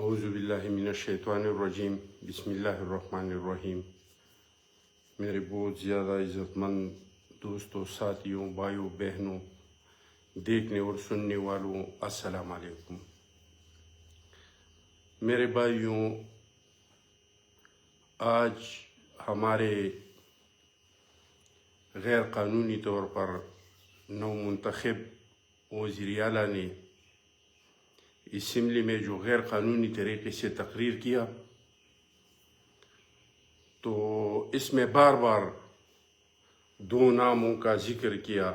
اعوذ باللہ من الشیطان الرجیم بسم اللہ الرحمن الرحیم۔ میرے بہت زیادہ عزت مند دوستوں، ساتھیوں، بھائیوں، بہنوں، دیکھنے اور سننے والوں، السلام علیکم۔ میرے بھائیوں، آج ہمارے غیر قانونی طور پر نو منتخب وزیر اعلیٰ نے اسمبلی میں جو غیر قانونی طریقے سے تقریر کیا، تو اس میں بار بار دو ناموں کا ذکر کیا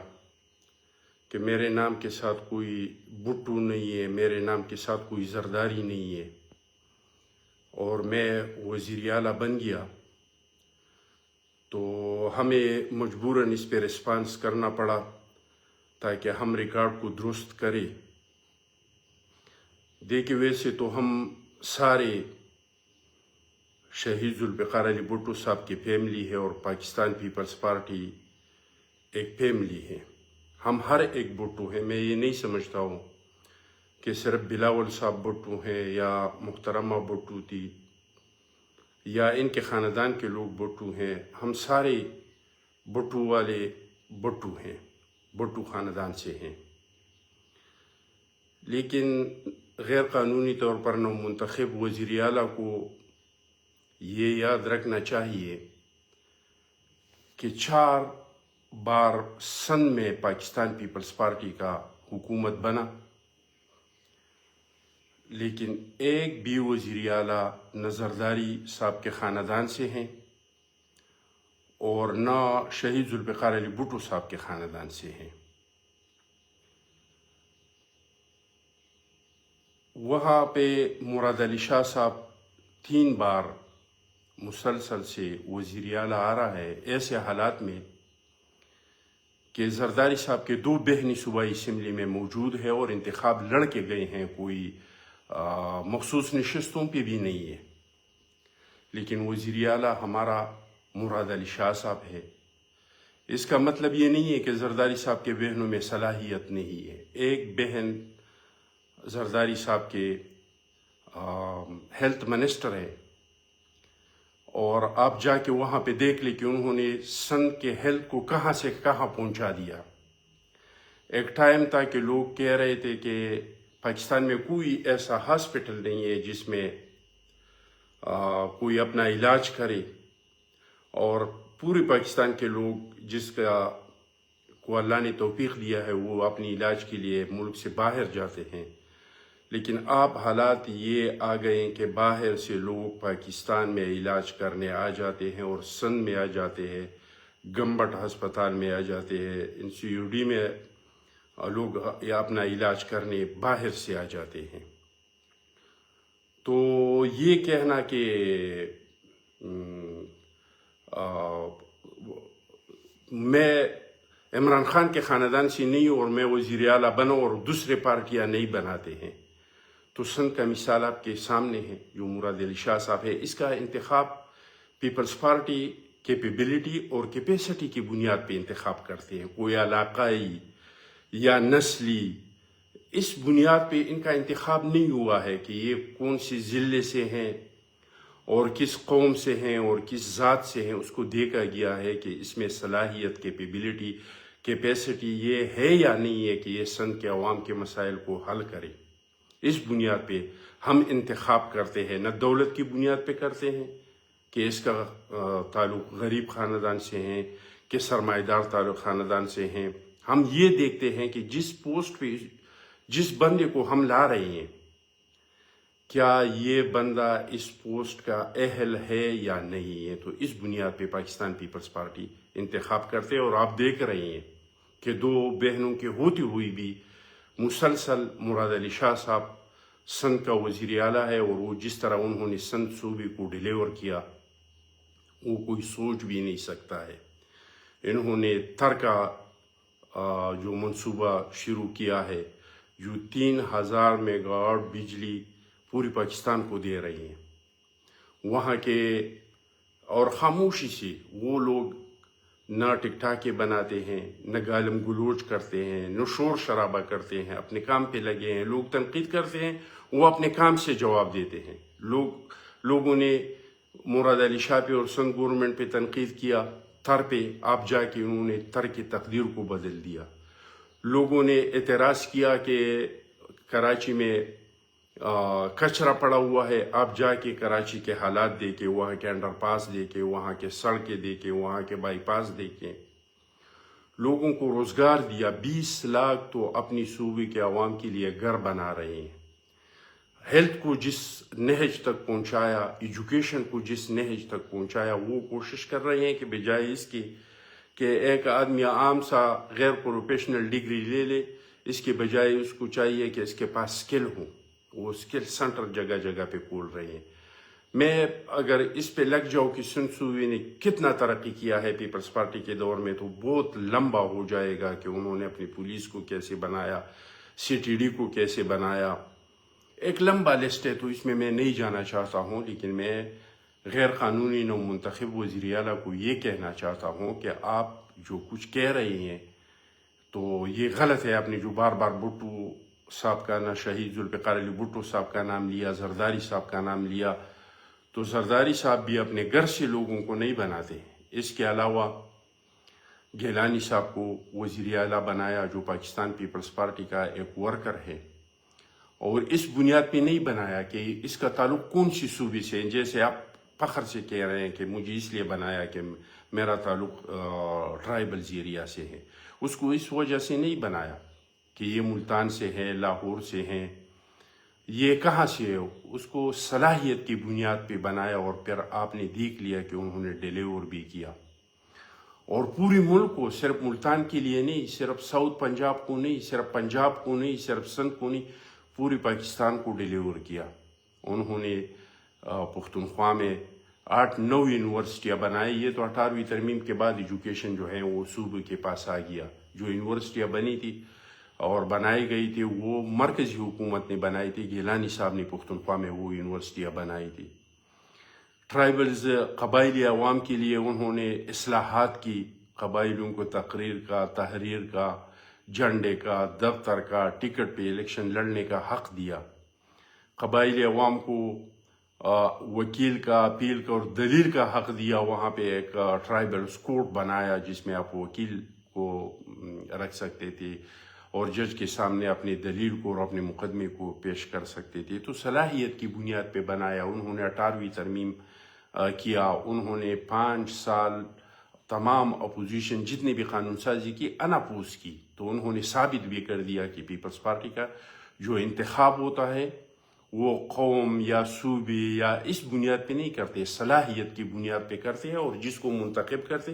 کہ میرے نام کے ساتھ کوئی بھٹو نہیں ہے، میرے نام کے ساتھ کوئی زرداری نہیں ہے، اور میں وزیر اعلیٰ بن گیا تو ہمیں مجبوراً اس پہ رسپانس کرنا پڑا تاکہ ہم ریکارڈ کو درست کریں۔ دیکھیں، ویسے تو ہم سارے شہید ذوالفقار علی بھٹو صاحب کی فیملی ہے اور پاکستان پیپلز پارٹی ایک فیملی ہے۔ ہم ہر ایک بھٹو ہیں۔ میں یہ نہیں سمجھتا ہوں کہ صرف بلاول صاحب بھٹو ہیں یا محترمہ بھٹو تھی یا ان کے خاندان کے لوگ بھٹو ہیں۔ ہم سارے بھٹو والے بھٹو ہیں، بھٹو خاندان سے ہیں۔ لیکن غیر قانونی طور پر نو منتخب وزیر اعلیٰ کو یہ یاد رکھنا چاہیے کہ 4 بار سن میں پاکستان پیپلز پارٹی کا حکومت بنا، لیکن ایک بھی وزیر اعلیٰ نہ زرداری صاحب کے خاندان سے ہیں اور نہ شہید ذوالفقار علی بھٹو صاحب کے خاندان سے ہیں۔ وہاں پہ مراد علی شاہ صاحب 3 بار مسلسل سے وزیر اعلیٰ آ رہا ہے، ایسے حالات میں کہ زرداری صاحب کے 2 بہنیں صوبائی اسمبلی میں موجود ہے اور انتخاب لڑ کے گئے ہیں، کوئی مخصوص نشستوں پہ بھی نہیں ہے، لیکن وزیر اعلیٰ ہمارا مراد علی شاہ صاحب ہے۔ اس کا مطلب یہ نہیں ہے کہ زرداری صاحب کے بہنوں میں صلاحیت نہیں ہے۔ ایک بہن زرداری صاحب کے ہیلتھ منسٹر ہے، اور آپ جا کے وہاں پہ دیکھ لیں کہ انہوں نے سندھ کے ہیلتھ کو کہاں سے کہاں پہنچا دیا۔ ایک ٹائم تھا کہ لوگ کہہ رہے تھے کہ پاکستان میں کوئی ایسا ہاسپٹل نہیں ہے جس میں کوئی اپنا علاج کرے، اور پورے پاکستان کے لوگ جس کو اللہ نے توفیق دیا ہے وہ اپنی علاج کے لیے ملک سے باہر جاتے ہیں۔ لیکن اب حالات یہ آ گئے ہیں کہ باہر سے لوگ پاکستان میں علاج کرنے آ جاتے ہیں اور سندھ میں آ جاتے ہیں، گمبٹ ہسپتال میں آ جاتے ہیں، NCUD میں لوگ اپنا علاج کرنے باہر سے آ جاتے ہیں۔ تو یہ کہنا کہ میں عمران خان کے خاندان سے نہیں ہوں اور میں وزیر اعلیٰ بنا اور دوسرے پارٹیاں نہیں بناتے ہیں، تو سندھ کا مثال آپ کے سامنے ہے جو مراد علی شاہ صاحب ہے۔ اس کا انتخاب پیپلز پارٹی کیپیبلٹی اور کیپیسٹی کی بنیاد پہ انتخاب کرتے ہیں، کوئی علاقائی یا نسلی اس بنیاد پہ ان کا انتخاب نہیں ہوا ہے کہ یہ کون سی ضلع سے ہیں اور کس قوم سے ہیں اور کس ذات سے ہیں۔ اس کو دیکھا گیا ہے کہ اس میں صلاحیت، کیپیبلٹی، کیپیسٹی یہ ہے یا نہیں ہے کہ یہ سندھ کے عوام کے مسائل کو حل کرے۔ اس بنیاد پہ ہم انتخاب کرتے ہیں، نہ دولت کی بنیاد پہ کرتے ہیں کہ اس کا تعلق غریب خاندان سے ہیں کہ سرمایہ دار تعلق خاندان سے ہیں۔ ہم یہ دیکھتے ہیں کہ جس پوسٹ پہ جس بندے کو ہم لا رہے ہیں، کیا یہ بندہ اس پوسٹ کا اہل ہے یا نہیں ہے، تو اس بنیاد پہ پاکستان پیپلز پارٹی انتخاب کرتے ہیں۔ اور آپ دیکھ رہے ہیں کہ 2 بہنوں کے ہوتی ہوئی بھی مسلسل مراد علی شاہ صاحب سندھ کا وزیر اعلیٰ ہے، اور وہ جس طرح انہوں نے سندھ صوبے کو ڈیلیور کیا وہ کوئی سوچ بھی نہیں سکتا ہے۔ انہوں نے ترکا جو منصوبہ شروع کیا ہے، جو 3000 میگا واٹ بجلی پوری پاکستان کو دے رہی ہیں، وہاں کے، اور خاموشی سے وہ لوگ نہ ٹک ٹاکے بناتے ہیں، نہ گالم گلوچ کرتے ہیں، نہ شور شرابہ کرتے ہیں، اپنے کام پہ لگے ہیں۔ لوگ تنقید کرتے ہیں وہ اپنے کام سے جواب دیتے ہیں. لوگوں نے مراد علی شاہ پہ اور سندھ گورنمنٹ پہ تنقید کیا، تھر پہ آپ جا کے انہوں نے تھر کی تقدیر کو بدل دیا. لوگوں نے اعتراض کیا کہ کراچی میں کچرا پڑا ہوا ہے، آپ جا کے کراچی کے حالات دیکھیں، وہاں کے انڈر پاس دیکھیں، وہاں کے سڑکیں دیکھیں، وہاں کے بائی پاس دیکھیں. لوگوں کو روزگار دیا، 20 لاکھ تو اپنی صوبے کے عوام کے لیے گھر بنا رہے ہیں. ہیلتھ کو جس نہج تک پہنچایا، ایجوکیشن کو جس نہج تک پہنچایا، وہ کوشش کر رہے ہیں کہ بجائے اس کی کہ ایک آدمی عام سا غیر پروفیشنل ڈگری لے لے، اس کے بجائے اس کو چاہیے کہ اس کے پاس سکل ہو. وہ سکل سنٹر جگہ جگہ پہ کھول رہے ہیں. میں اگر اس پہ لگ جاؤں کہ سندھ صوبے نے کتنا ترقی کیا ہے پیپلز پارٹی کے دور میں، تو بہت لمبا ہو جائے گا کہ انہوں نے اپنی پولیس کو کیسے بنایا، CTD کو کیسے بنایا. ایک لمبا لسٹ ہے، تو اس میں نہیں جانا چاہتا ہوں. لیکن میں غیر قانونی نو منتخب وزیر اعلیٰ کو یہ کہنا چاہتا ہوں کہ آپ جو کچھ کہہ رہے ہیں تو یہ غلط ہے. آپ نے جو بار بار بھٹو صاحب کا، شہید ذوالفقار علی بھٹو صاحب کا نام لیا، زرداری صاحب کا نام لیا، تو زرداری صاحب بھی اپنے گھر سے لوگوں کو نہیں بناتے. اس کے علاوہ گیلانی صاحب کو وزیر اعلیٰ بنایا، جو پاکستان پیپلز پارٹی کا ایک ورکر ہے، اور اس بنیاد پہ نہیں بنایا کہ اس کا تعلق کون سی صوبے سے ہے. جیسے آپ فخر سے کہہ رہے ہیں کہ مجھے اس لیے بنایا کہ میرا تعلق ٹرائبلز ایریا سے ہے. اس کو اس وجہ سے نہیں بنایا کہ یہ ملتان سے ہے، لاہور سے ہیں، یہ کہاں سے ہے. اس کو صلاحیت کی بنیاد پہ بنایا، اور پھر آپ نے دیکھ لیا کہ انہوں نے ڈیلیور بھی کیا. اور پورے ملک کو، صرف ملتان کے لیے نہیں، صرف ساؤتھ پنجاب کو نہیں، صرف پنجاب کو نہیں، صرف سندھ کو نہیں، پوری پاکستان کو ڈیلیور کیا. انہوں نے پختونخوا میں 8-9 یونیورسٹیاں بنائی. یہ تو 18ویں ترمیم کے بعد ایجوکیشن جو ہے وہ صوبے کے پاس آ گیا. جو یونیورسٹیاں بنی تھی اور بنائی گئی تھی وہ مرکزی حکومت نے بنائی تھی. گیلانی صاحب نے پختونخوا میں وہ یونیورسٹیاں بنائی تھی. ٹرائبلز قبائلی عوام کے لیے انہوں نے اصلاحات کی. قبائلیوں کو تقریر کا، تحریر کا، جھنڈے کا، دفتر کا، ٹکٹ پہ الیکشن لڑنے کا حق دیا. قبائلی عوام کو وکیل کا، اپیل کا اور دلیل کا حق دیا. وہاں پہ ایک ٹرائبلز کورٹ بنایا جس میں آپ وکیل کو رکھ سکتے تھے اور جج کے سامنے اپنی دلیل کو اور اپنے مقدمے کو پیش کر سکتے تھے. تو صلاحیت کی بنیاد پہ بنایا. انہوں نے 18ویں ترمیم کیا. انہوں نے 5 سال تمام اپوزیشن جتنے بھی قانون سازی کی اناپوز کی. تو انہوں نے ثابت بھی کر دیا کہ پیپلز پارٹی کا جو انتخاب ہوتا ہے وہ قوم یا صوبے یا اس بنیاد پہ نہیں کرتے، صلاحیت کی بنیاد پہ کرتے ہیں. اور جس کو منتخب کرتے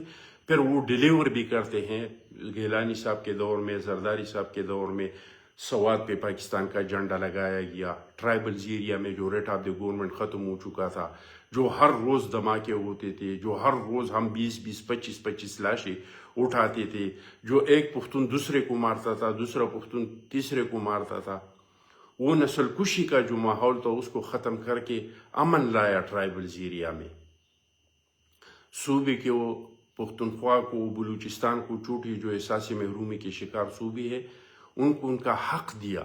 پھر وہ ڈیلیور بھی کرتے ہیں. گیلانی صاحب کے دور میں، زرداری صاحب کے دور میں سوات پہ پاکستان کا جھنڈا لگایا گیا. ٹرائبلز ایریا میں جو ریٹ آف دی گورنمنٹ ختم ہو چکا تھا، جو ہر روز دھماکے ہوتے تھے، جو ہر روز ہم 20-20 25-25 لاشیں اٹھاتے تھے، جو ایک پختون دوسرے کو مارتا تھا، دوسرا پختون تیسرے کو مارتا تھا، وہ نسل کشی کا جو ماحول تھا اس کو ختم کر کے امن لایا ٹرائبلز ایریا میں. صوبے کے وہ پختونخوا کو، بلوچستان کو، چوٹی جو احساسی محرومی کے شکار صوبے ہے، ان کو ان کا حق دیا.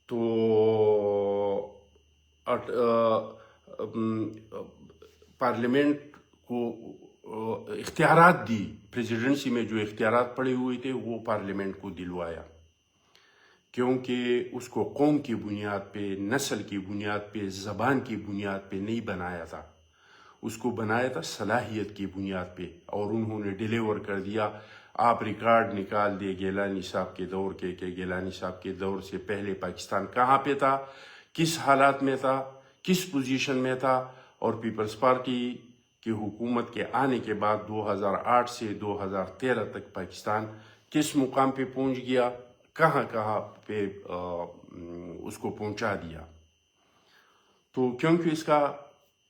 تو پارلیمنٹ کو اختیارات دی. پریزیڈنسی میں جو اختیارات پڑے ہوئے تھے وہ پارلیمنٹ کو دلوایا، کیونکہ اس کو قوم کی بنیاد پہ، نسل کی بنیاد پہ، زبان کی بنیاد پہ نہیں بنایا تھا. اس کو بنایا تھا صلاحیت کی بنیاد پہ، اور انہوں نے ڈیلیور کر دیا. آپ ریکارڈ نکال دے گیلانی صاحب کے دور کے کہ گیلانی صاحب کے دور سے پہلے پاکستان کہاں پہ تھا، کس حالات میں تھا، کس پوزیشن میں تھا، اور پیپلز پارٹی کی حکومت کے آنے کے بعد 2008 سے 2013 تک پاکستان کس مقام پہ پہنچ گیا، کہاں کہاں پہ اس کو پہنچا دیا. تو کیونکہ اس کا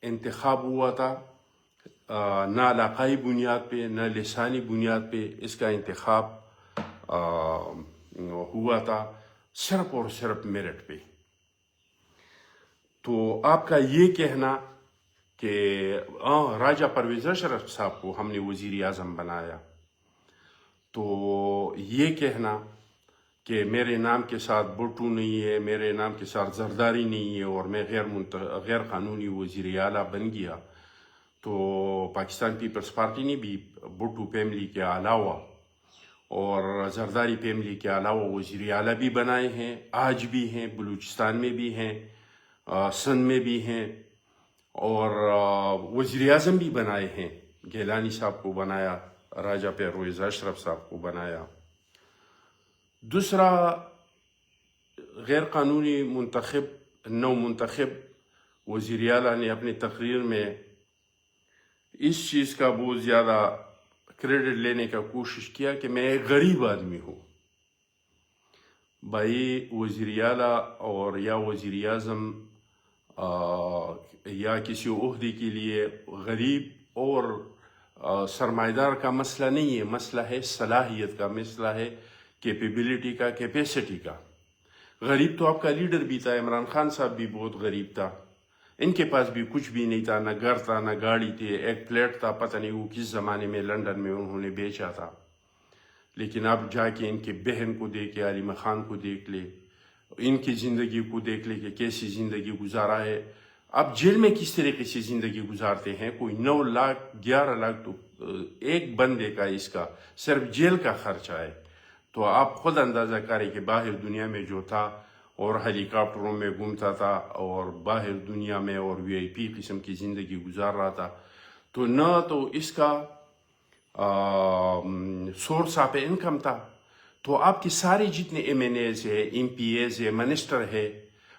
انتخاب ہوا تھا نہ علاقائی بنیاد پہ، نہ لسانی بنیاد پہ، اس کا انتخاب ہوا تھا صرف اور صرف میرٹ پہ. تو آپ کا یہ کہنا کہ راجہ پرویز اشرف صاحب کو ہم نے وزیر اعظم بنایا، تو یہ کہنا کہ میرے نام کے ساتھ بھٹو نہیں ہے، میرے نام کے ساتھ زرداری نہیں ہے اور میں غیر قانونی وزیر اعلیٰ بن گیا، تو پاکستان پیپلز پارٹی نے بھی بھٹو فیملی کے علاوہ اور زرداری فیملی کے علاوہ وزیر اعلیٰ بھی بنائے ہیں، آج بھی ہیں، بلوچستان میں بھی ہیں، سندھ میں بھی ہیں، اور وزیر اعظم بھی بنائے ہیں۔ گیلانی صاحب کو بنایا، راجہ پرویز اشرف صاحب کو بنایا۔ دوسرا، غیر قانونی نو منتخب وزیر اعلیٰ نے اپنی تقریر میں اس چیز کا بہت زیادہ کریڈٹ لینے کا کوشش کیا کہ میں ایک غریب آدمی ہوں۔ بھائی، وزیر اعلیٰ اور یا وزیر اعظم یا کسی عہدے کے لیے غریب اور سرمایہ دار کا مسئلہ نہیں ہے، مسئلہ ہے صلاحیت کا، مسئلہ ہے کیپیبلٹی کا، کیپیسٹی کا۔ غریب تو آپ کا لیڈر بھی تھا، عمران خان صاحب بھی بہت غریب تھا، ان کے پاس بھی کچھ بھی نہیں تھا، نہ گھر تھا، نہ گاڑی تھی، ایک فلیٹ تھا، پتہ نہیں وہ کس زمانے میں لندن میں انہوں نے بیچا تھا۔ لیکن اب جا کے ان کی بہن کو دیکھ کے، علی خان کو دیکھ لے، ان کی زندگی کو دیکھ لے کہ کیسی زندگی گزارا ہے۔ اب جیل میں کس طریقے سے زندگی گزارتے ہیں، کوئی 9 لاکھ 11 لاکھ تو ایک بندے کا اس کا صرف جیل کا خرچہ ہے۔ تو آپ خود اندازہ کریں کہ باہر دنیا میں جو تھا اور ہیلی کاپٹروں میں گھومتا تھا اور باہر دنیا میں اور VIP قسم کی زندگی گزار رہا تھا، تو نہ تو اس کا سورس آف انکم تھا۔ تو آپ کے سارے جتنے MNAs ہے، MPAs ہے، منسٹر ہے،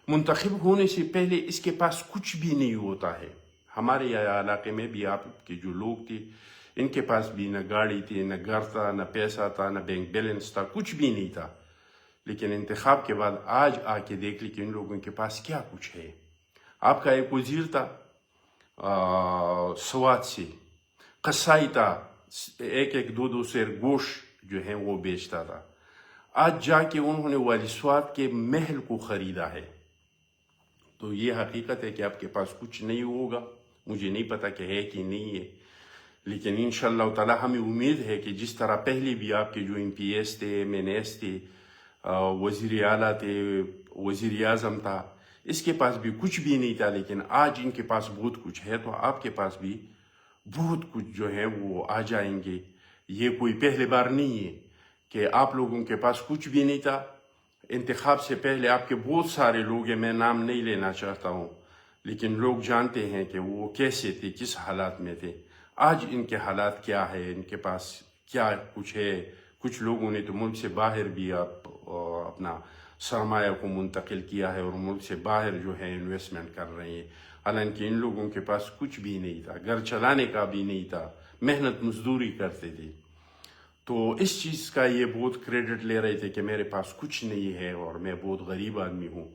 منتخب ہونے سے پہلے اس کے پاس کچھ بھی نہیں ہوتا ہے۔ ہمارے علاقے میں بھی آپ کے جو لوگ تھے، ان کے پاس بھی نہ گاڑی تھی، نہ گھر تھا، نہ پیسہ تھا، نہ بینک بیلنس تھا، کچھ بھی نہیں تھا۔ لیکن انتخاب کے بعد آج آ کے دیکھ لی کہ ان لوگوں کے پاس کیا کچھ ہے۔ آپ کا ایک وزیر تھا سوات سے، قصائی تھا، ایک دو سیر گوشت جو ہیں وہ بیچتا تھا، آج جا کے انہوں نے والی سوات کے محل کو خریدا ہے۔ تو یہ حقیقت ہے کہ آپ کے پاس کچھ نہیں ہوگا، مجھے نہیں پتا کہ ہے کہ نہیں ہے، لیکن انشاءاللہ تعالی ہمیں امید ہے کہ جس طرح پہلے بھی آپ کے جو MPAs تھے، MNAs تھے، وزیر اعلیٰ تھے، وزیر اعظم تھا، اس کے پاس بھی کچھ بھی نہیں تھا، لیکن آج ان کے پاس بہت کچھ ہے، تو آپ کے پاس بھی بہت کچھ جو ہے وہ آ جائیں گے۔ یہ کوئی پہلی بار نہیں ہے کہ آپ لوگوں کے پاس کچھ بھی نہیں تھا۔ انتخاب سے پہلے آپ کے بہت سارے لوگ ہیں، میں نام نہیں لینا چاہتا ہوں، لیکن لوگ جانتے ہیں کہ وہ کیسے تھے، کس حالات میں تھے۔ آج ان کے حالات کیا ہے، ان کے پاس کیا کچھ ہے۔ کچھ لوگوں نے تو ملک سے باہر بھی اپنا سرمایہ کو منتقل کیا ہے اور ملک سے باہر جو ہے انویسٹمنٹ کر رہے ہیں، حالانکہ ان لوگوں کے پاس کچھ بھی نہیں تھا، گھر چلانے کا بھی نہیں تھا، محنت مزدوری کرتے تھے۔ تو اس چیز کا یہ بہت کریڈٹ لے رہے تھے کہ میرے پاس کچھ نہیں ہے اور میں بہت غریب آدمی ہوں،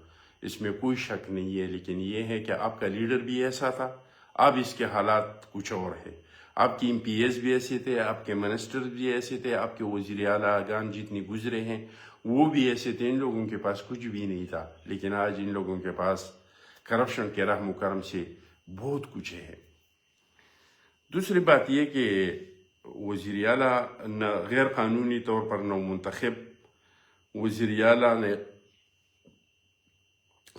اس میں کوئی شک نہیں ہے۔ لیکن یہ ہے کہ آپ کا لیڈر بھی ایسا تھا، اب اس کے حالات کچھ اور ہے۔ آپ کی MPAs بھی ایسے تھے، آپ کے منسٹر بھی ایسے تھے، آپ کے وزیر اعلیٰ گان جتنی گزرے ہیں وہ بھی ایسے تھے، ان لوگوں کے پاس کچھ بھی نہیں تھا، لیکن آج ان لوگوں کے پاس کرپشن کے رحم و کرم سے بہت کچھ ہے۔ دوسری بات یہ کہ وزیر اعلیٰ غیر قانونی طور پر نو منتخب وزیر اعلیٰ نے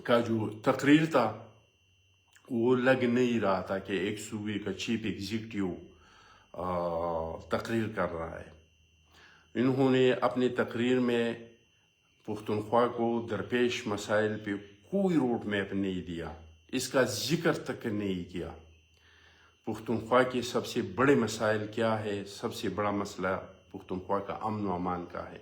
کا جو تقریر تھا وہ لگ نہیں رہا تھا کہ ایک صوبے کا چیف ایگزیکٹو تقریر کر رہا ہے۔ انہوں نے اپنی تقریر میں پختونخوا کو درپیش مسائل پہ کوئی روڈ میپ نہیں دیا، اس کا ذکر تک نہیں کیا۔ پختونخوا کے سب سے بڑے مسائل کیا ہے؟ سب سے بڑا مسئلہ پختونخوا کا امن و امان کا ہے،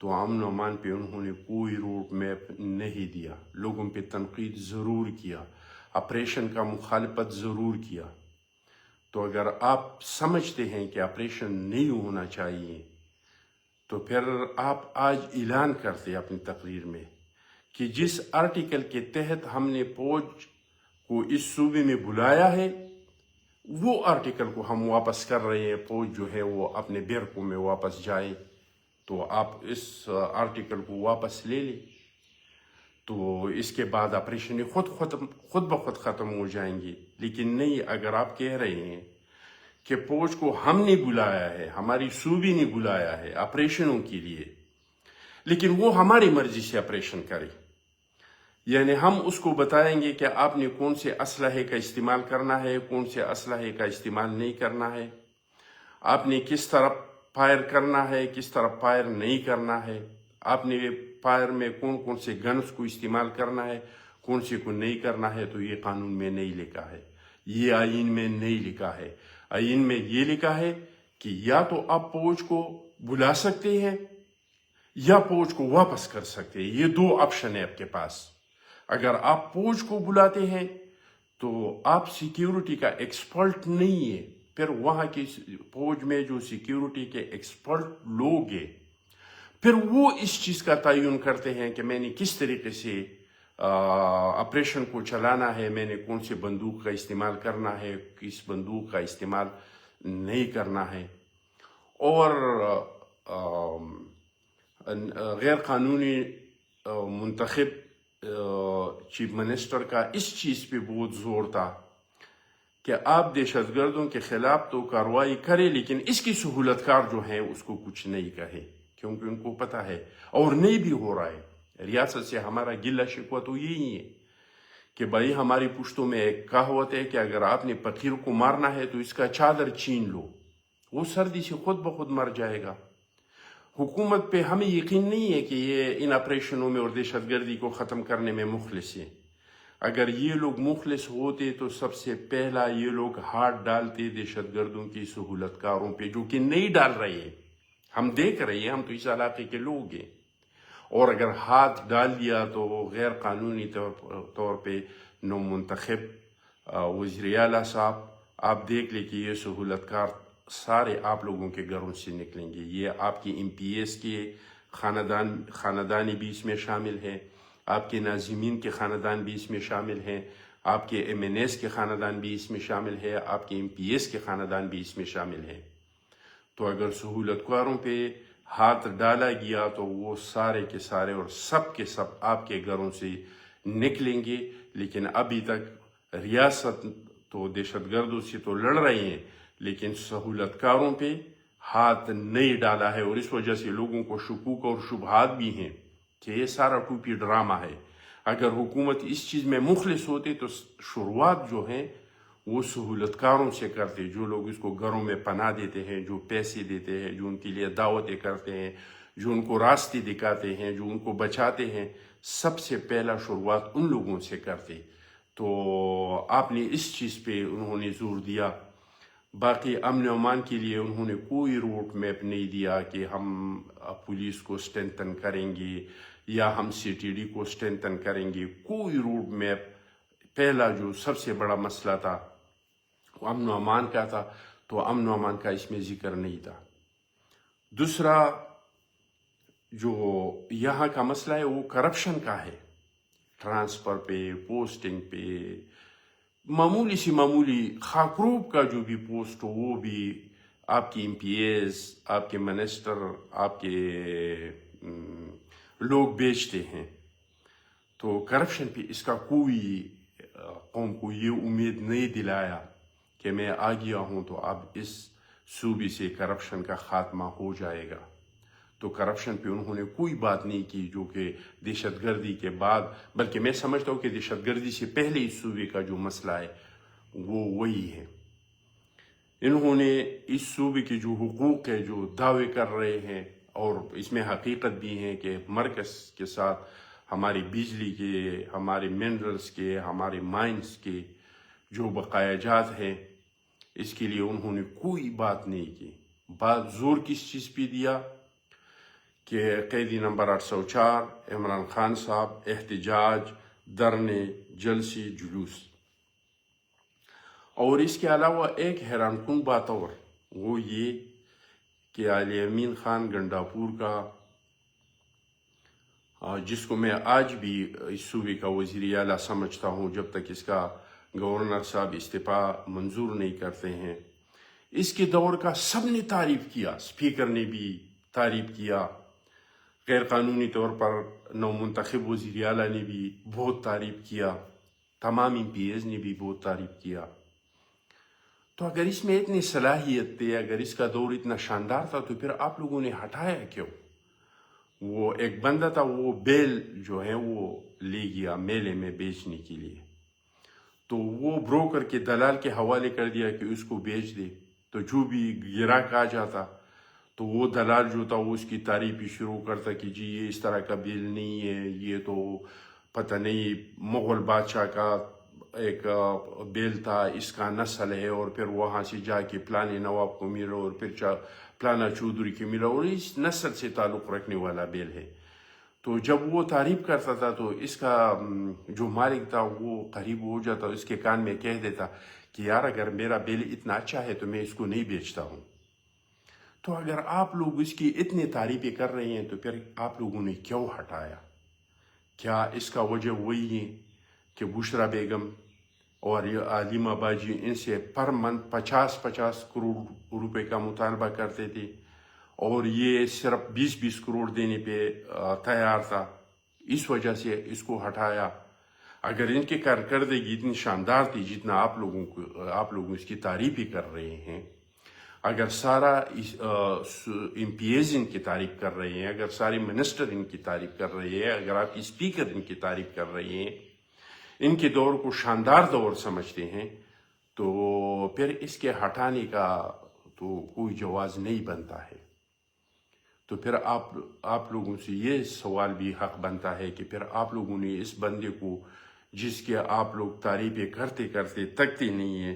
تو امن و امان پہ انہوں نے کوئی روڈ میپ نہیں دیا۔ لوگوں پہ تنقید ضرور کیا، آپریشن کا مخالفت ضرور کیا۔ تو اگر آپ سمجھتے ہیں کہ آپریشن نہیں ہونا چاہیے تو پھر آپ آج اعلان کرتے اپنی تقریر میں کہ جس آرٹیکل کے تحت ہم نے فوج کو اس صوبے میں بلایا ہے وہ آرٹیکل کو ہم واپس کر رہے ہیں، فوج جو ہے وہ اپنے بیرکوں میں واپس جائے، تو آپ اس آرٹیکل کو واپس لے لیں، تو اس کے بعد آپریشن خود بخود ختم ہو جائیں گے۔ لیکن نہیں، اگر آپ کہہ رہے ہیں کہ فوج کو ہم نے بلایا ہے، ہماری صوبے نے بلایا ہے آپریشنوں کے لیے، لیکن وہ ہماری مرضی سے آپریشن کرے، یعنی ہم اس کو بتائیں گے کہ آپ نے کون سے اسلحے کا استعمال کرنا ہے، کون سے اسلحے کا استعمال نہیں کرنا ہے، آپ نے کس طرح فائر کرنا ہے، کس طرح فائر نہیں کرنا ہے، آپ نے فائر میں کون کون سے گنز کو استعمال کرنا ہے، کون سے کو نہیں کرنا ہے۔ تو یہ قانون میں نہیں لکھا ہے، یہ آئین میں نہیں لکھا ہے۔ آئین میں یہ لکھا ہے کہ یا تو آپ فوج کو بلا سکتے ہیں یا فوج کو واپس کر سکتے ہیں، یہ دو آپشن ہے آپ کے پاس۔ اگر آپ فوج کو بلاتے ہیں تو آپ سیکیورٹی کا ایکسپرٹ نہیں ہے، پھر وہاں کی فوج میں جو سیکیورٹی کے ایکسپرٹ لوگ ہیں پھر وہ اس چیز کا تعین کرتے ہیں کہ میں نے کس طریقے سے آپریشن کو چلانا ہے، میں نے کون سے بندوق کا استعمال کرنا ہے، کس بندوق کا استعمال نہیں کرنا ہے۔ اور غیر قانونی منتخب چیف منسٹر کا اس چیز پہ بہت زور تھا کہ آپ دہشت گردوں کے خلاف تو کارروائی کریں لیکن اس کی سہولت کار جو ہیں اس کو کچھ نہیں کہے، کیونکہ ان کو پتہ ہے اور نہیں بھی ہو رہا ہے۔ ریاست سے ہمارا گلہ شکوہ تو یہی ہے کہ بھائی ہماری پشتوں میں ایک کہاوت ہے کہ اگر آپ نے فقیر کو مارنا ہے تو اس کا چادر چھین لو، وہ سردی سے خود بخود مر جائے گا۔ حکومت پہ ہمیں یقین نہیں ہے کہ یہ ان آپریشنوں میں اور دہشت گردی کو ختم کرنے میں مخلص ہے۔ اگر یہ لوگ مخلص ہوتے تو سب سے پہلا یہ لوگ ہاتھ ڈالتے دہشت گردوں کی سہولت کاروں پہ، جو کہ نہیں ڈال رہے ہیں۔ ہم دیکھ رہے ہیں، ہم تو اس علاقے کے لوگ ہیں، اور اگر ہاتھ ڈال دیا تو غیر قانونی طور پہ نو منتخب وزیر اعلیٰ صاحب، آپ دیکھ لیں کہ یہ سہولت کار سارے آپ لوگوں کے گھروں سے نکلیں گے۔ یہ آپ کی ایم پی ایس کے خاندانی بھی اس میں شامل ہیں، آپ کے ناظمین کے خاندان بھی اس میں شامل ہیں، آپ کے ایم این ایس کے خاندان بھی اس میں شامل ہے، آپ کے ایم پی ایس کے خاندان بھی اس میں شامل ہیں۔ تو اگر سہولت کاروں پہ ہاتھ ڈالا گیا تو وہ سارے کے سارے اور سب کے سب آپ کے گھروں سے نکلیں گے۔ لیکن ابھی تک ریاست تو دہشت گردوں سے تو لڑ رہے ہیں لیکن سہولت کاروں پہ ہاتھ نہیں ڈالا ہے، اور اس وجہ سے لوگوں کو شکوک اور شبہات بھی ہیں کہ یہ سارا ٹوپی ڈرامہ ہے۔ اگر حکومت اس چیز میں مخلص ہوتی تو شروعات جو ہیں وہ سہولت کاروں سے کرتے، جو لوگ اس کو گھروں میں پناہ دیتے ہیں، جو پیسے دیتے ہیں، جو ان کے لیے دعوتیں کرتے ہیں، جو ان کو راستے دکھاتے ہیں، جو ان کو بچاتے ہیں، سب سے پہلا شروعات ان لوگوں سے کرتے۔ تو آپ نے اس چیز پہ انہوں نے زور دیا۔ باقی امن و امان کے لیے انہوں نے کوئی روٹ میپ نہیں دیا کہ ہم پولیس کو اسٹرینتھن کریں گے یا ہم سی ٹی ڈی کو اسٹرینتھن کریں گے، کوئی روٹ میپ۔ پہلا جو سب سے بڑا مسئلہ تھا وہ امن و امان کا تھا، تو امن و امان کا اس میں ذکر نہیں تھا۔ دوسرا جو یہاں کا مسئلہ ہے وہ کرپشن کا ہے، ٹرانسفر پہ، پوسٹنگ پہ، معمولی سی معمولی خاکروب کا جو بھی پوسٹ ہو وہ بھی آپ کی ایم پی ایس، آپ کے منسٹر، آپ کے لوگ بیچتے ہیں۔ تو کرپشن پہ اس کا کوئی قوم کو یہ امید نہیں دلایا کہ میں آ گیا ہوں تو اب اس صوبے سے کرپشن کا خاتمہ ہو جائے گا۔ تو کرپشن پہ انہوں نے کوئی بات نہیں کی، جو کہ دہشت گردی کے بعد، بلکہ میں سمجھتا ہوں کہ دہشت گردی سے پہلے اس صوبے کا جو مسئلہ ہے وہ وہی ہے۔ انہوں نے اس صوبے کے جو حقوق ہے جو دعوے کر رہے ہیں، اور اس میں حقیقت بھی ہے کہ مرکز کے ساتھ ہماری بجلی کے، ہمارے منرلز کے، ہمارے مائنز کے جو بقایا جات ہیں، اس کے لیے انہوں نے کوئی بات نہیں کی۔ بات زور کس چیز پہ دیا کہ قیدی نمبر 804 عمران خان صاحب، احتجاج، دھرنے، جلسے، جلوس۔ اور اس کے علاوہ ایک حیران کن بات اور وہ یہ کہ علی امین خان گنڈاپور کا، جس کو میں آج بھی اس صوبے کا وزیر اعلیٰ سمجھتا ہوں جب تک اس کا گورنر صاحب استعفیٰ منظور نہیں کرتے ہیں، اس کے دور کا سب نے تعریف کیا، اسپیکر نے بھی تعریف کیا، غیر قانونی طور پر نو منتخب وزیر اعلیٰ نے بھی بہت تعریف کیا، تمام ایم پی ایز نے بھی بہت تعریف کیا۔ تو اگر اس میں اتنی صلاحیت تھی، اگر اس کا دور اتنا شاندار تھا، تو پھر آپ لوگوں نے ہٹایا کیوں؟ وہ ایک بندہ تھا، وہ بیل جو ہے وہ لے گیا میلے میں بیچنے کے لیے، تو وہ بروکر کے دلال کے حوالے کر دیا کہ اس کو بیچ دے، تو جو بھی گراہک آ جاتا تو وہ دلال جو تھا وہ اس کی تعریفی شروع کرتا کہ جی یہ اس طرح کا بیل نہیں ہے، یہ تو پتہ نہیں مغل بادشاہ کا ایک بیل تھا، اس کا نسل ہے، اور پھر وہاں سے جا کے پلانے نواب کو ملا، اور پھر پلانا چودھری کو ملا، اور اس نسل سے تعلق رکھنے والا بیل ہے۔ تو جب وہ تعریف کرتا تھا تو اس کا جو مالک تھا وہ قریب ہو جاتا، اس کے کان میں کہہ دیتا کہ یار اگر میرا بیل اتنا اچھا ہے تو میں اس کو نہیں بیچتا ہوں۔ تو اگر آپ لوگ اس کی اتنی تعریفیں کر رہے ہیں تو پھر آپ لوگوں نے کیوں ہٹایا؟ کیا اس کا وجہ وہی ہے کہ بشرا بیگم اور یہ علیمہ باجی ان سے پر منتھ 50 کروڑ روپے کا مطالبہ کرتے تھے، اور یہ صرف 20 کروڑ دینے پہ تیار تھا، اس وجہ سے اس کو ہٹایا؟ اگر ان کی کارکردگی اتنی شاندار تھی جتنا آپ لوگ اس کی تعریف ہی کر رہے ہیں، اگر سارا ایم پی ایز ان کی تعریف کر رہے ہیں، اگر سارے منسٹر ان کی تعریف کر رہے ہیں، اگر آپ کی اسپیکر ان کی تعریف کر رہے ہیں، ان کے دور کو شاندار دور سمجھتے ہیں، تو پھر اس کے ہٹانے کا تو کوئی جواز نہیں بنتا ہے۔ تو پھر آپ لوگوں سے یہ سوال بھی حق بنتا ہے کہ پھر آپ لوگوں نے اس بندے کو جس کے آپ لوگ تعریفیں کرتے کرتے تکتے نہیں ہیں،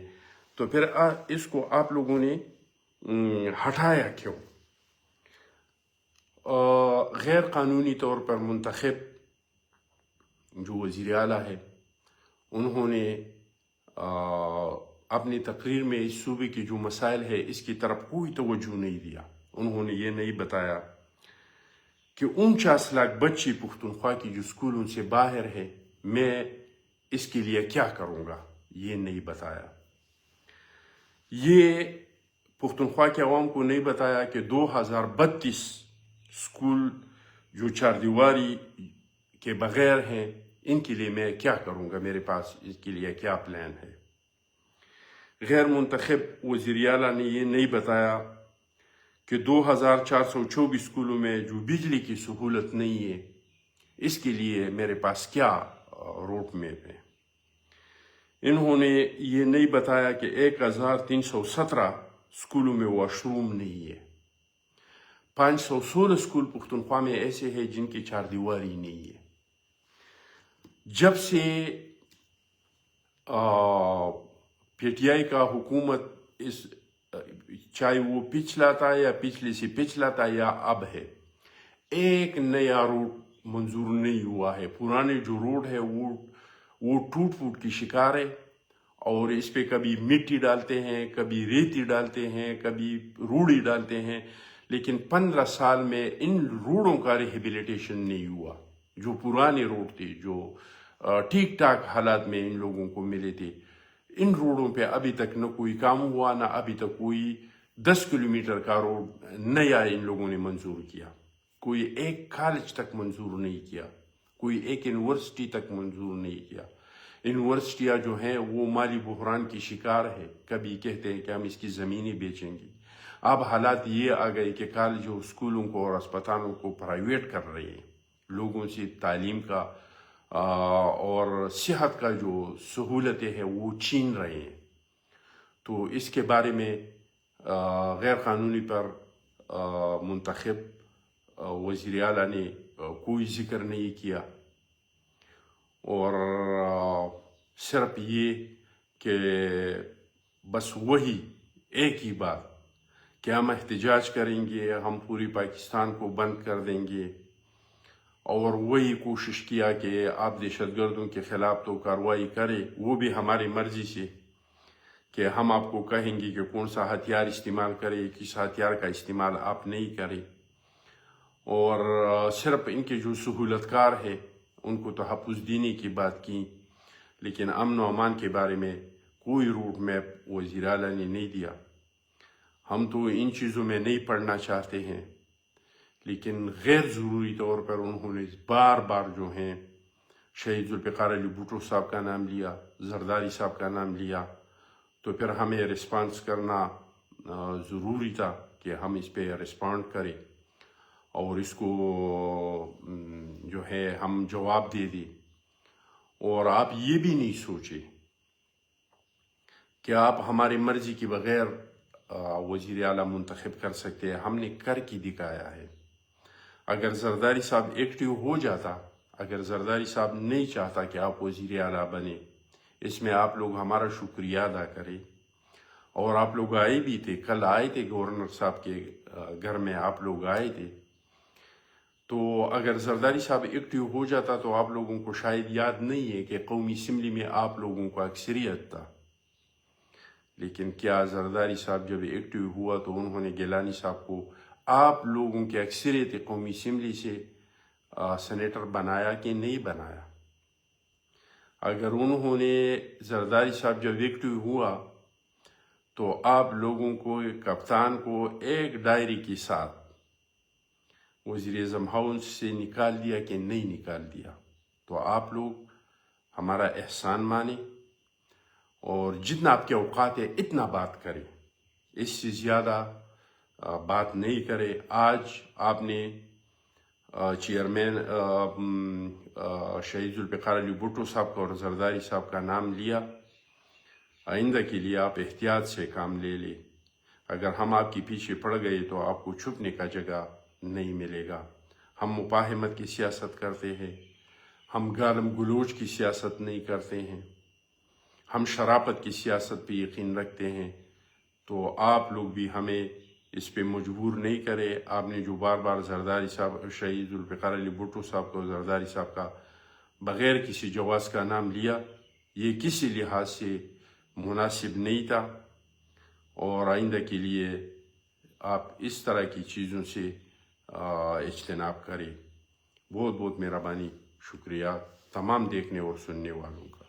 تو پھر اس کو آپ لوگوں نے ہٹایا کیوں؟ غیر قانونی طور پر منتخب جو وزیر اعلیٰ ہے، انہوں نے اپنی تقریر میں اس صوبے کی جو مسائل ہے اس کی طرف کوئی توجہ نہیں دیا۔ انہوں نے یہ نہیں بتایا کہ 49 لاکھ بچی پختونخوا کی جو اسکولوں سے باہر ہے، میں اس کے لیے کیا کروں گا، یہ نہیں بتایا۔ یہ پختونخوا کے عوام کو نہیں بتایا کہ 2032 اسکول جو چار دیواری کے بغیر ہیں، ان کے لیے میں کیا کروں گا، میرے پاس اس کے لیے کیا پلان ہے۔ غیر منتخب وزیر اعلیٰ نے یہ نہیں بتایا کہ 2424 اسکولوں میں جو بجلی کی سہولت نہیں ہے، اس کے لیے میرے پاس کیا روڈ میپ ہے۔ انہوں نے یہ نہیں بتایا کہ 1317 اسکولوں میں واش روم نہیں ہے، 516 اسکول پختونخوا میں ایسے ہیں جن کی چار دیواری نہیں ہے۔ جب سے پی ٹی آئی کا حکومت چاہے وہ پچھلا تھا یا پچھلے سے پچھلا تھا یا اب ہے، ایک نیا روڈ منظور نہیں ہوا ہے۔ پرانے جو روڈ ہے وہ ٹوٹ پھوٹ کی شکار ہے، اور اس پہ کبھی مٹی ڈالتے ہیں، کبھی ریتی ڈالتے ہیں، کبھی روڑی ڈالتے ہیں، لیکن 15 سال میں ان روڈوں کا ریہیبلیٹیشن نہیں ہوا۔ جو پرانے روڈ تھے، جو ٹھیک ٹھاک حالات میں ان لوگوں کو ملے تھے، ان روڈوں پہ ابھی تک نہ کوئی کام ہوا، نہ ابھی تک کوئی 10 کلومیٹر کا روڈ نیا ان لوگوں نے منظور کیا، کوئی ایک کالج تک منظور نہیں کیا، کوئی ایک یونیورسٹی تک منظور نہیں کیا۔ یونیورسٹیاں جو ہیں وہ مالی بحران کی شکار ہے، کبھی کہتے ہیں کہ ہم اس کی زمینیں بیچیں گے۔ اب حالات یہ آ گئے کہ کالجوں، اسکولوں کو اور اسپتالوں کو پرائیویٹ کر رہے ہیں، لوگوں سے تعلیم کا اور صحت کا جو سہولتیں ہیں وہ چھین رہے ہیں۔ تو اس کے بارے میں غیر قانونی پر منتخب وزیر اعلیٰ نے کوئی ذکر نہیں کیا، اور صرف یہ کہ بس وہی ایک ہی بات کہ ہم احتجاج کریں گے، ہم پوری پاکستان کو بند کر دیں گے، اور وہی کوشش کیا کہ آپ دہشت گردوں کے خلاف تو کارروائی کرے، وہ بھی ہماری مرضی سے، کہ ہم آپ کو کہیں گے کہ کون سا ہتھیار استعمال کرے، کس ہتھیار کا استعمال آپ نہیں کریں، اور صرف ان کے جو سہولت کار ہے ان کو تحفظ دینے کی بات کی، لیکن امن و امان کے بارے میں کوئی روڈ میپ وزیر اعلیٰ نے نہیں دیا۔ ہم تو ان چیزوں میں نہیں پڑھنا چاہتے ہیں، لیکن غیر ضروری طور پر انہوں نے بار بار جو ہیں شہید ذوالفقار علی بھٹو صاحب کا نام لیا، زرداری صاحب کا نام لیا، تو پھر ہمیں رسپانس کرنا ضروری تھا کہ ہم اس پہ رسپونڈ کریں۔ اور اس کو جو ہے ہم جواب دے دیں، اور آپ یہ بھی نہیں سوچے کہ آپ ہماری مرضی کے بغیر وزیر اعلیٰ منتخب کر سکتے ہیں۔ ہم نے کر کے دکھایا ہے۔ اگر زرداری صاحب ایکٹیو ہو جاتا، اگر زرداری صاحب نہیں چاہتا کہ آپ وزیر اعلیٰ بنے، اس میں آپ لوگ ہمارا شکریہ ادا کریں۔ اور آپ لوگ آئے بھی تھے، کل آئے تھے گورنر صاحب کے گھر میں، آپ لوگ آئے تھے۔ تو اگر زرداری صاحب ایکٹیو ہو جاتا تو آپ لوگوں کو شاید یاد نہیں ہے کہ قومی اسمبلی میں آپ لوگوں کو اکثریت تھا۔ لیکن کیا زرداری صاحب جب ایکٹیو ہوا تو انہوں نے گیلانی صاحب کو آپ لوگوں کی اکثریت قومی اسمبلی سے سینیٹر بنایا کہ نہیں بنایا؟ اگر انہوں نے زرداری صاحب جب ایکٹیو ہوا تو آپ لوگوں کو، کپتان کو ایک ڈائری کے ساتھ وزیر اعظم ہاؤس سے نکال دیا کہ نہیں نکال دیا؟ تو آپ لوگ ہمارا احسان مانیں اور جتنا آپ کے اوقات ہے اتنا بات کریں، اس سے زیادہ بات نہیں کرے۔ آج آپ نے چیئرمین شہید ذوالفقار علی بھٹو صاحب کا اور زرداری صاحب کا نام لیا۔ آئندہ کے لیے آپ احتیاط سے کام لے لیں۔ اگر ہم آپ کے پیچھے پڑ گئے تو آپ کو چھپنے کا جگہ نہیں ملے گا۔ ہم مفاہمت کی سیاست کرتے ہیں، ہم گالم گلوچ کی سیاست نہیں کرتے ہیں، ہم شرافت کی سیاست پہ یقین رکھتے ہیں۔ تو آپ لوگ بھی ہمیں اس پہ مجبور نہیں کرے۔ آپ نے جو بار بار زرداری صاحب، شہید ذوالفقار علی بھٹو صاحب کو، زرداری صاحب کا بغیر کسی جواز کا نام لیا، یہ کسی لحاظ سے مناسب نہیں تھا، اور آئندہ کے لیے آپ اس طرح کی چیزوں سے اجتناب کریں۔ بہت بہت مہربانی، شکریہ تمام دیکھنے اور سننے والوں کا۔